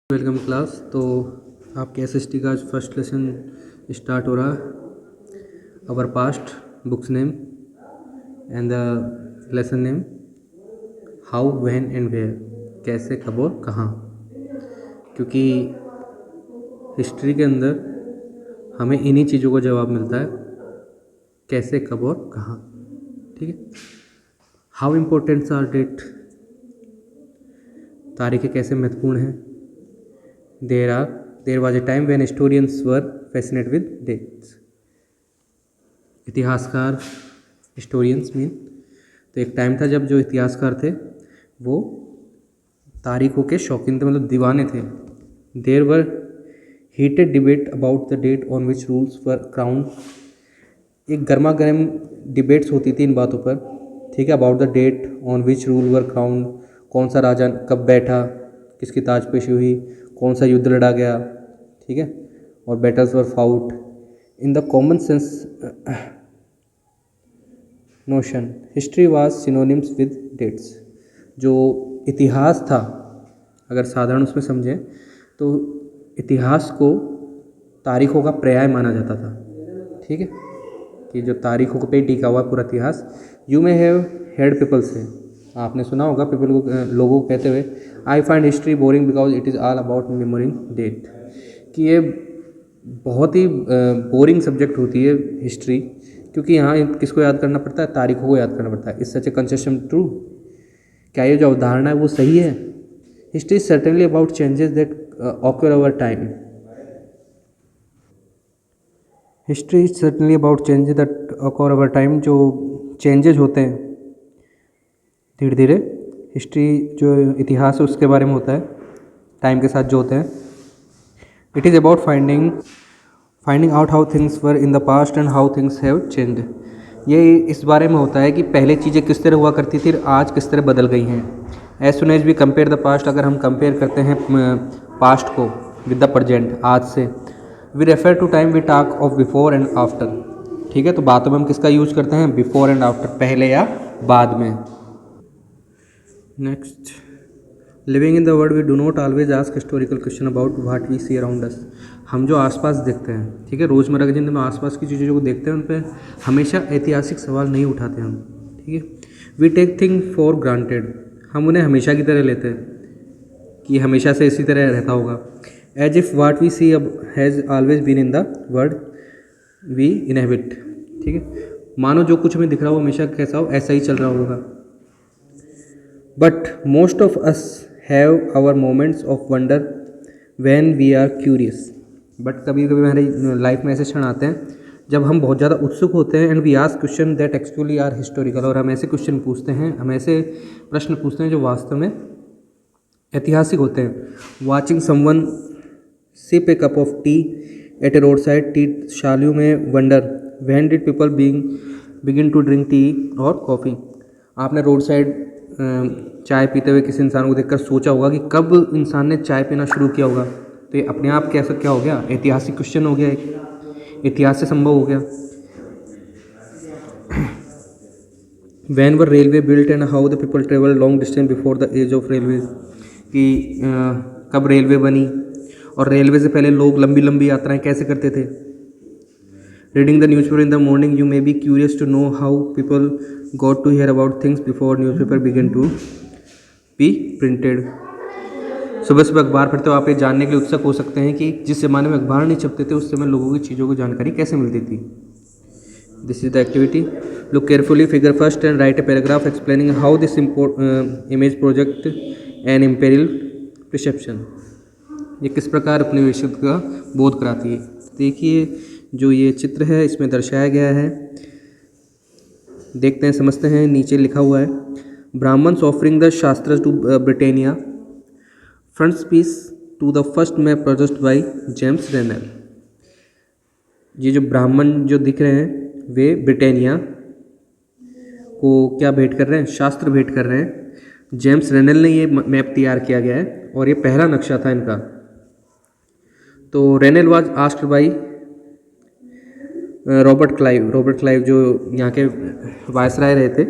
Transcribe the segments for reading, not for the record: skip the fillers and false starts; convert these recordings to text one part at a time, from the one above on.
Welcome class. तो आपके SST का आज फर्स्ट लेसन स्टार्ट हो रहा है। Our past books name and the lesson name how when and where, कैसे कब और कहाँ। क्योंकि हिस्ट्री के अंदर हमें इन्हीं चीज़ों का जवाब मिलता है, कैसे कब और कहाँ। ठीक है। हाउ इम्पोर्टेंट्स आर डेट, तारीखें कैसे महत्वपूर्ण हैं। There was a time when historians were fascinated with dates. इतिहासकार historians mean, तो एक टाइम था जब जो इतिहासकार थे वो तारीखों के शौकीन थे, मतलब दीवाने थे। There were heated debate about the date on which rules were crowned. एक गर्मा गर्म डिबेट्स होती थी इन बातों पर, ठीक है। About the date on which rule were crowned, कौन सा राजा कब बैठा, किसकी ताजपेशी हुई, कौन सा युद्ध लड़ा गया, ठीक है। और battles were fought in the common sense notion history was synonymous with dates. जो इतिहास था, अगर साधारण उसमें समझें तो इतिहास को तारीखों का पर्याय माना जाता था, ठीक है। कि जो तारीखों पे टिका हुआ पूरा इतिहास। यू मे हैव हेard पीपल से, आपने सुना होगा पीपल को, लोगों को कहते हुए, I find history boring because it is all about memorising date. कि ये बहुत ही बोरिंग सब्जेक्ट होती है हिस्ट्री, क्योंकि यहाँ किसको याद करना पड़ता है, तारीखों को याद करना पड़ता है। इस सच ए कंसेप्शन ट्रू, क्या ये जो अवधारणा है वो सही है। History is certainly about changes that occur over time. History is certainly about changes that occur over time, जो चेंजेस होते हैं धीरे धीरे। हिस्ट्री जो इतिहास है उसके बारे में होता है, टाइम के साथ जो होते हैं। It is about finding out how things were in the past and how things have changed. ये इस बारे में होता है कि पहले चीज़ें किस तरह हुआ करती थी, आज किस तरह बदल गई हैं। As soon as we compare the past, अगर हम कंपेयर करते हैं पास्ट को विद द प्रजेंट, आज से, we refer to time we talk of before and after. ठीक है। तो बातों में हम किसका यूज करते हैं, बिफोर एंड आफ्टर, पहले या बाद में। Next, living in the world we do not always ask historical question about what we see around us. हम जो आसपास देखते हैं, ठीक है, रोज़मर्रा की जिंदगी में आसपास की चीज़ों को देखते हैं, उन पर हमेशा ऐतिहासिक सवाल नहीं उठाते हम, ठीक है। We take thing for granted, हम उन्हें हमेशा की तरह लेते हैं कि हमेशा से इसी तरह रहता होगा। As if what we see अब has always been in the world we inhabit, ठीक है। मानो जो कुछ हमें दिख रहा हो हमेशा कैसा हो, ऐसा ही चल रहा होगा। But most of us have our moments of wonder when we are curious. But कभी कभी हमारी लाइफ में ऐसे क्षण आते हैं जब हम बहुत ज़्यादा उत्सुक होते हैं, and we ask question that actually are historical, और हम ऐसे क्वेश्चन पूछते हैं, हम ऐसे प्रश्न पूछते हैं जो वास्तव में ऐतिहासिक होते हैं। Watching someone sip a cup of tea at a road side tea stall you may wonder when did people begin to drink tea और कॉफ़ी। आपने रोड साइड चाय पीते हुए किसी इंसान को देखकर सोचा होगा कि कब इंसान ने चाय पीना शुरू किया होगा। तो ये अपने आप कैसा क्या हो गया, ऐतिहासिक क्वेश्चन हो गया, एक इतिहास से संभव हो गया। When were railway built and how the people travel long distance before the age of railway, कि कब रेलवे बनी और रेलवे से पहले लोग लंबी लंबी यात्राएं कैसे करते थे। Reading the newspaper in the morning you may be curious to know how people got to hear about things before newspaper begin to be printed. सुबह सुबह अखबार पढ़ते हो आप ये जानने के लिए उत्सुक हो सकते हैं कि जिस ज़माने में अखबार नहीं छपते थे उस समय लोगों की चीज़ों की जानकारी कैसे मिलती थी। This is the activity. Look carefully figure first and write a paragraph explaining how this image project an imperial perception. ये किस प्रकार अपने विषय का बोध कराती है। देखिए जो ये चित्र है इसमें दर्शाया गया है, देखते हैं समझते हैं। नीचे लिखा हुआ है, Brahmans offering the shastra to Britannia, frontispiece to the first map produced by James Rennell. ये जो ब्राह्मण जो दिख रहे हैं वे ब्रिटेनिया को क्या भेंट कर रहे हैं, शास्त्र भेंट कर रहे हैं। जेम्स रेनल ने ये मैप तैयार किया गया है और ये पहला नक्शा था इनका। तो Rennell was asked by Robert Clive जो यहाँ के वायसराय रहे थे,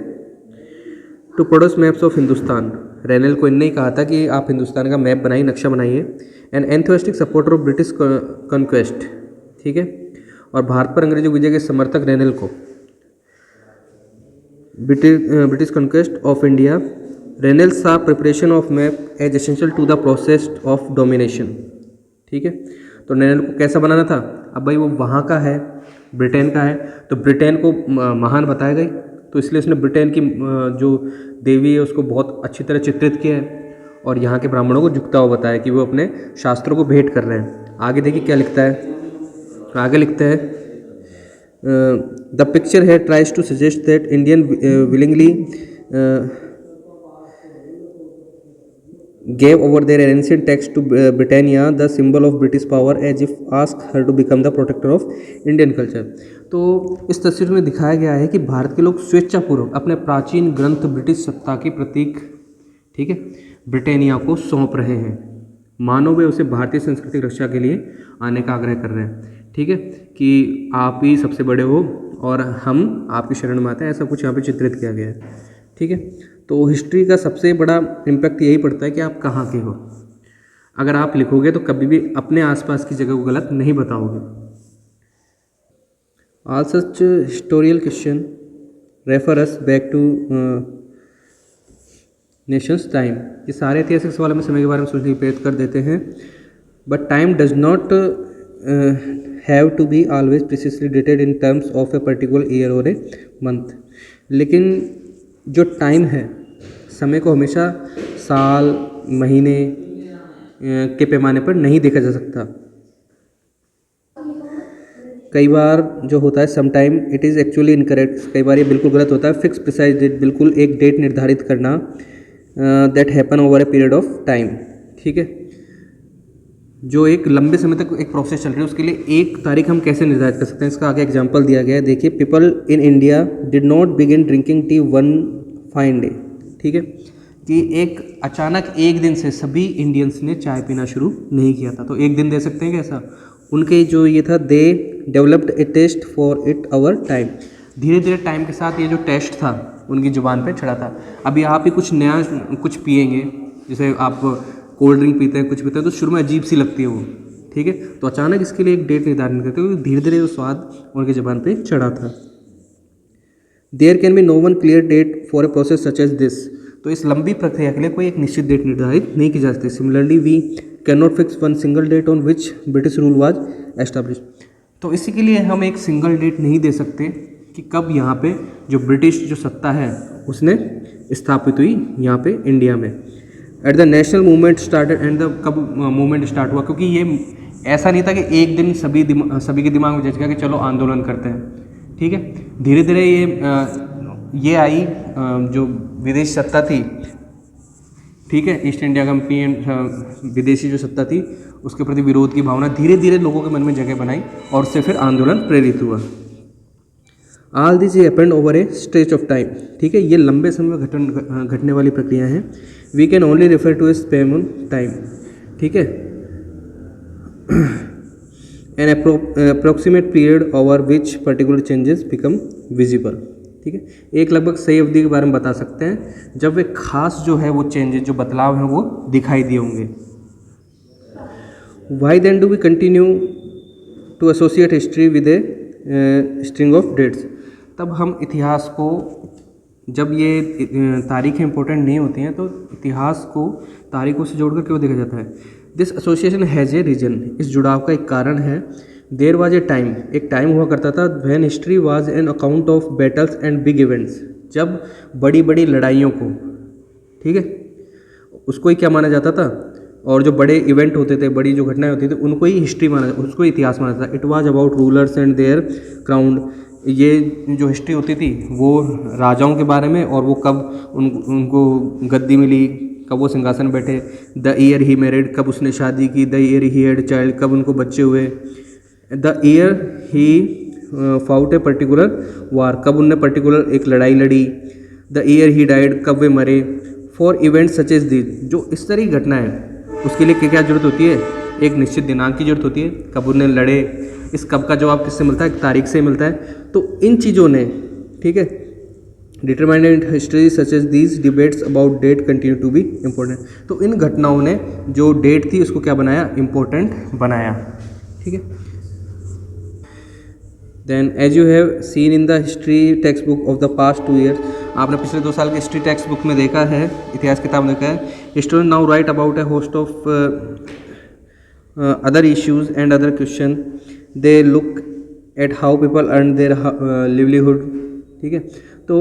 to produce maps of Hindustan. Rennell को इनने ही कहा था कि आप हिंदुस्तान का मैप बनाइए, नक्शा बनाइए। An enthusiastic supporter of British conquest, ठीक है, और भारत पर अंग्रेजों विजय के समर्थक रेनेल को British conquest of India, Rennell saw preparation of map as essential to the process of domination, ठीक है। तो रेनेल को कैसा बनाना था, अब भाई वो वहाँ का है, ब्रिटेन का है, तो ब्रिटेन को महान बताया गई, तो इसलिए उसने ब्रिटेन की जो देवी है उसको बहुत अच्छी तरह चित्रित किया है और यहाँ के ब्राह्मणों को झुकता हुआ बताया कि वो अपने शास्त्रों को भेंट कर रहे हैं। आगे देखिए क्या लिखता है, आगे लिखता है द पिक्चर है tries to suggest that Indian willingly gave over their ancient text to Britannia, the symbol of British power, as if ask her to become the protector of Indian culture। तो इस तस्वीर में दिखाया गया है कि भारत के लोग स्वेच्छापूर्वक अपने प्राचीन ग्रंथ ब्रिटिश सत्ता के प्रतीक, ठीक है, ब्रिटानिया को सौंप रहे हैं, मानो वे उसे भारतीय संस्कृति की रक्षा के लिए आने का आग्रह कर रहे हैं, ठीक है, कि आप ही सबसे बड़े हो और हम आपकी शरण में आते हैं, ऐसा कुछ यहाँ पे चित्रित किया गया है, ठीक है। तो हिस्ट्री का सबसे बड़ा इम्पैक्ट यही पड़ता है कि आप कहाँ के हो। अगर आप लिखोगे तो कभी भी अपने आसपास की जगह को गलत नहीं बताओगे। All such historical question refer us back to nations time. ये सारे ऐतिहासिक सवाल हमें समय के बारे में सोचने की प्रेरित कर देते हैं। But time does not have to be always precisely dated in terms of a particular year और ए मंथ। लेकिन जो टाइम है, समय को हमेशा साल, महीने के पैमाने पर नहीं देखा जा सकता। कई बार जो होता है some time it is actually incorrect, कई बार ये बिल्कुल गलत होता है। फिक्स प्रिसाइज डेट, बिल्कुल एक डेट निर्धारित करना, that happen over a period of time, ठीक है, जो एक लंबे समय तक एक प्रोसेस चल रही है, उसके लिए एक तारीख हम कैसे निर्धारित कर सकते हैं। इसका आगे एग्जांपल दिया गया है, देखिए, people in India did not begin drinking tea one fine day, ठीक है, कि एक अचानक एक दिन से सभी इंडियंस ने चाय पीना शुरू नहीं किया था। तो एक दिन दे सकते हैं कैसा, उनके जो ये था, they developed a taste for it over time. धीरे धीरे टाइम के साथ ये जो टेस्ट था उनकी जुबान पे चढ़ा था। अभी आप ही कुछ नया कुछ पिएंगे, जैसे आप कोल्ड ड्रिंक पीते हैं, कुछ पीते हैं, तो शुरू में अजीब सी लगती है वो, ठीक है, तो अचानक इसके लिए एक डेट निर्धारित करते हैं, क्योंकि धीरे धीरे वो स्वाद उनकी जुबान पे चढ़ा था। There can be no one clear date for a process such as this. तो इस लंबी प्रक्रिया के लिए कोई एक निश्चित डेट निर्धारित नहीं की जा सकती। Similarly we can not fix one single date on which British rule was establish. तो इसी के लिए हम एक सिंगल डेट नहीं दे सकते कि कब यहाँ पे जो ब्रिटिश जो सत्ता है उसने स्थापित हुई यहाँ पे इंडिया में। At the national movement started, and the कब मूवमेंट स्टार्ट हुआ, क्योंकि ये ऐसा नहीं था कि एक दिन सभी के दिमाग में जच गया कि चलो आंदोलन करते हैं, ठीक है। धीरे धीरे ये आई जो विदेशी सत्ता थी, ठीक है, ईस्ट इंडिया कंपनी, विदेशी जो सत्ता थी उसके प्रति विरोध की भावना धीरे धीरे लोगों के मन में जगह बनाई और उससे फिर आंदोलन प्रेरित हुआ। All this happened over A stretch of time, ठीक है, ये लंबे समय में घटने वाली प्रक्रिया है। We can only refer to a span on time, ठीक है, an approximate period over which particular changes become visible, ठीक है। एक लगभग सही अवधि के बारे में बता सकते हैं जब वे खास जो है वो चेंजेस, जो बदलाव हैं वो दिखाई दिए होंगे। Why then do we continue to associate history with a string of dates. तब हम इतिहास को, जब ये तारीखें इंपॉर्टेंट नहीं होती हैं तो इतिहास को तारीखों से जोड़कर क्यों देखा जाता है। This association has a reason, इस जुड़ाव का एक कारण है। देयर वाज ए टाइम, एक टाइम हुआ करता था, when history was an account of battles and big events, जब बड़ी बड़ी लड़ाइयों को, ठीक है, उसको ही क्या माना जाता था, और जो बड़े इवेंट होते थे, बड़ी जो घटनाएं होती थी, उनको ही हिस्ट्री माना, उसको इतिहास माना था। It was about rulers and their crown, ये जो हिस्ट्री होती थी वो राजाओं के बारे में, और वो कब उनको गद्दी मिली, कब वो सिंहासन बैठे। द ईयर ही मैरिड, कब उसने शादी की। The year he had child, कब उनको बच्चे हुए। The year he fought a particular war, कब उनने पर्टिकुलर एक लड़ाई लड़ी। द ईयर ही डाइड, कब वे मरे। For event such as this, जो इस तरह की घटना है उसके लिए क्या क्या जरूरत होती है, एक निश्चित दिनांक की जरूरत होती है, कब उन्हें लड़े। इस कब का जवाब किससे मिलता है, एक तारीख से मिलता है। तो इन चीज़ों ने, ठीक है, determinant history such as these debates about date continue to be important. तो इन घटनाओं ने जो डेट थी उसको क्या बनाया, इम्पोर्टेंट बनाया। ठीक है। Then as you have seen in the history text book of the past 2 years, आपने पिछले 2 साल की हिस्ट्री टेक्स्ट बुक में देखा है, इतिहास किताब में देखा है, student now right about A host of other issues and other question, they look at how people earn there livelihood. ठीक है। तो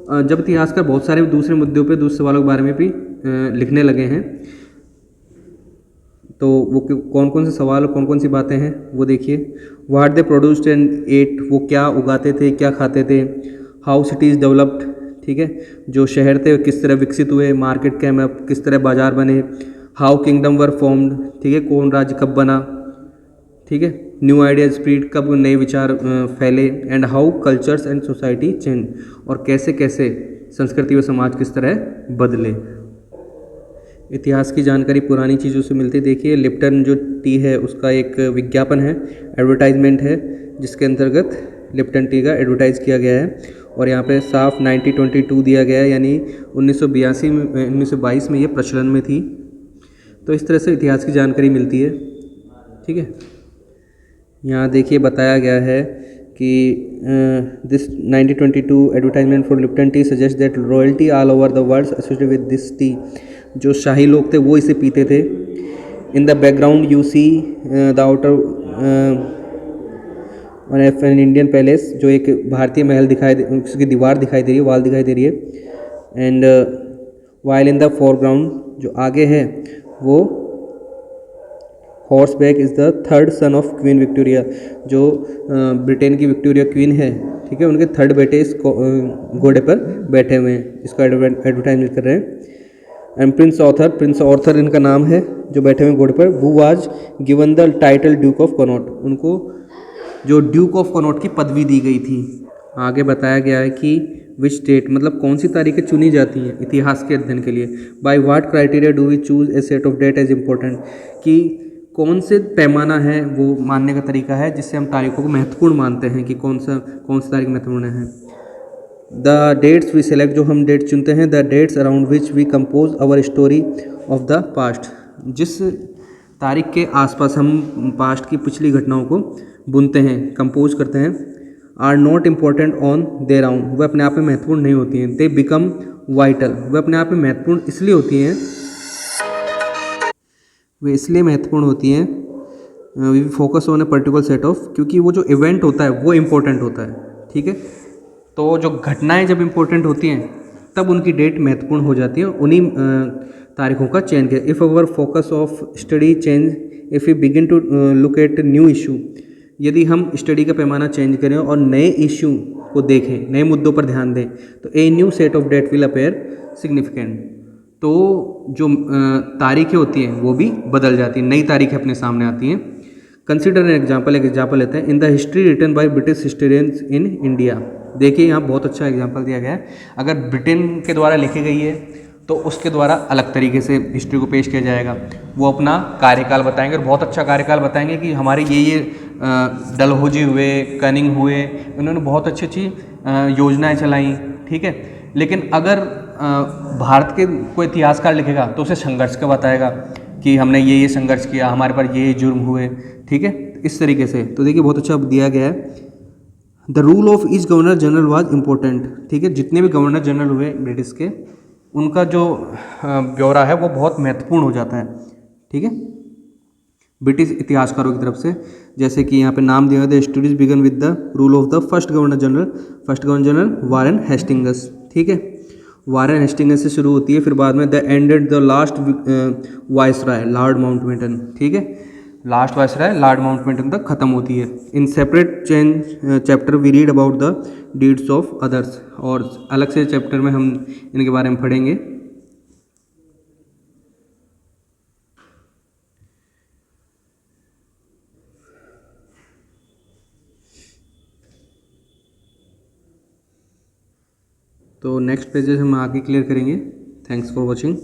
जब इतिहासकार बहुत सारे दूसरे मुद्दों पे दूसरे सवालों के बारे में भी लिखने लगे हैं, तो वो कौन कौन से सवाल और कौन कौन सी बातें हैं वो देखिए। What they produced and ate, वो क्या उगाते थे, क्या खाते थे। हाउ सिटीज़ डेवलप्ड, ठीक है, जो शहर थे किस तरह विकसित हुए, मार्केट कैम अप, किस तरह बाजार बने। हाउ किंगडम वर फॉर्म्ड, ठीक है, कौन राज्य कब बना। ठीक है। न्यू आइडियाज स्प्रीड, कब नए विचार फैले। And how cultures and society change, और कैसे कैसे संस्कृति व समाज किस तरह बदले। इतिहास की जानकारी पुरानी चीज़ों से मिलती। देखिए लिप्टन जो टी है उसका एक विज्ञापन है, एडवर्टाइजमेंट है, जिसके अंतर्गत लिप्टन टी का एडवर्टाइज़ किया गया है। और यहाँ पे साफ 1922 दिया गया है, यानी 1922 में ये प्रचलन में थी। तो इस तरह से इतिहास की जानकारी मिलती है। ठीक है। यहाँ देखिए बताया गया है कि this 1922 advertisement for Lipton T suggest that royalty all over the world associated with this T, जो शाही लोग थे वो इसे पीते थे। In the background you see the outer on an Indian palace, जो एक भारतीय महल दिखाई दे, उसकी दीवार दिखाई दे रही है, वाल दिखाई दे रही है। And while in the foreground, जो आगे है वो horse back is the third son of queen Victoria, जो ब्रिटेन की विक्टोरिया क्वीन है, ठीक है, उनके थर्ड बेटे इस घोड़े पर बैठे हुए हैं, इसका एडवर्टाइजमेंट कर रहे हैं। एंड प्रिंस ऑर्थर इनका नाम है जो बैठे हुए घोड़े पर, who was given the title Duke of Connaught, उनको जो ड्यूक ऑफ कनॉट की पदवी दी गई थी। आगे बताया गया है कि विच डेट, मतलब कौन सी तारीखें चुनी जाती हैं इतिहास के अध्ययन के लिए। By what criteria do we choose a set of date as important, कि कौन से पैमाना है वो मानने का तरीका है जिससे हम तारीखों को महत्वपूर्ण मानते हैं कि कौन सी तारीख महत्वपूर्ण है। द डेट्स वी सेलेक्ट, जो हम डेट चुनते हैं, the dates around which we compose our story of the past, जिस तारीख के आसपास हम पास्ट की पिछली घटनाओं को बुनते हैं, कंपोज करते हैं, are not important on their own, वह अपने आप में महत्वपूर्ण नहीं होती हैं। दे बिकम वाइटल, वह अपने आप में महत्वपूर्ण इसलिए होती हैं, वे इसलिए महत्वपूर्ण होती हैं, we focus on a particular set of, क्योंकि वो जो इवेंट होता है वो इम्पोर्टेंट होता है। ठीक है। तो जो घटनाएं जब इम्पोर्टेंट होती हैं तब उनकी डेट महत्वपूर्ण हो जाती है, उन्हीं तारीखों का चयन किया। If our focus of study change, if you begin to look at new issue, यदि हम स्टडी का पैमाना चेंज करें और नए इशू को देखें, नए मुद्दों पर ध्यान दें, तो a new set of date will appear significant, तो जो तारीखें होती हैं वो भी बदल जाती हैं, नई तारीखें अपने सामने आती हैं। कंसिडर एन एग्जाम्पल, एक एग्जाम्पल लेते हैं। In the history written by British historians in India, देखिए यहाँ बहुत अच्छा एग्जाम्पल दिया गया है। अगर ब्रिटेन के द्वारा लिखी गई है तो उसके द्वारा अलग तरीके से हिस्ट्री को पेश किया जाएगा। वो अपना कार्यकाल बताएंगे और बहुत अच्छा कार्यकाल बताएंगे कि हमारे ये डलहौजी हुए, कनिंग हुए, उन्होंने बहुत अच्छी अच्छी योजनाएं चलाई। ठीक है। लेकिन अगर भारत के कोई इतिहासकार लिखेगा तो उसे संघर्ष का बताएगा कि हमने ये संघर्ष किया, हमारे पर ये जुर्म हुए। ठीक है। इस तरीके से तो देखिए बहुत अच्छा दिया गया है। The rule of each governor general was important, ठीक है, जितने भी गवर्नर जनरल हुए ब्रिटिश के, उनका जो ब्यौरा है वो बहुत महत्वपूर्ण हो जाता है। ठीक है, ब्रिटिश इतिहासकारों की तरफ से। जैसे कि यहाँ पे नाम दिया गया, the studies began with the rule of the first governor general Warren Hastings. ठीक है, वारेन हेस्टिंगस से शुरू होती है, फिर बाद में the ended the last viceroy Lord Mountbatten. ठीक है, लास्ट वाइसराय लॉर्ड माउंटबेटन तक खत्म होती है। In separate chapter we read about the deeds of others, और अलग से चैप्टर में हम इनके बारे में पढ़ेंगे। तो नेक्स्ट पेजेस हम आगे क्लियर करेंगे। Thanks for watching.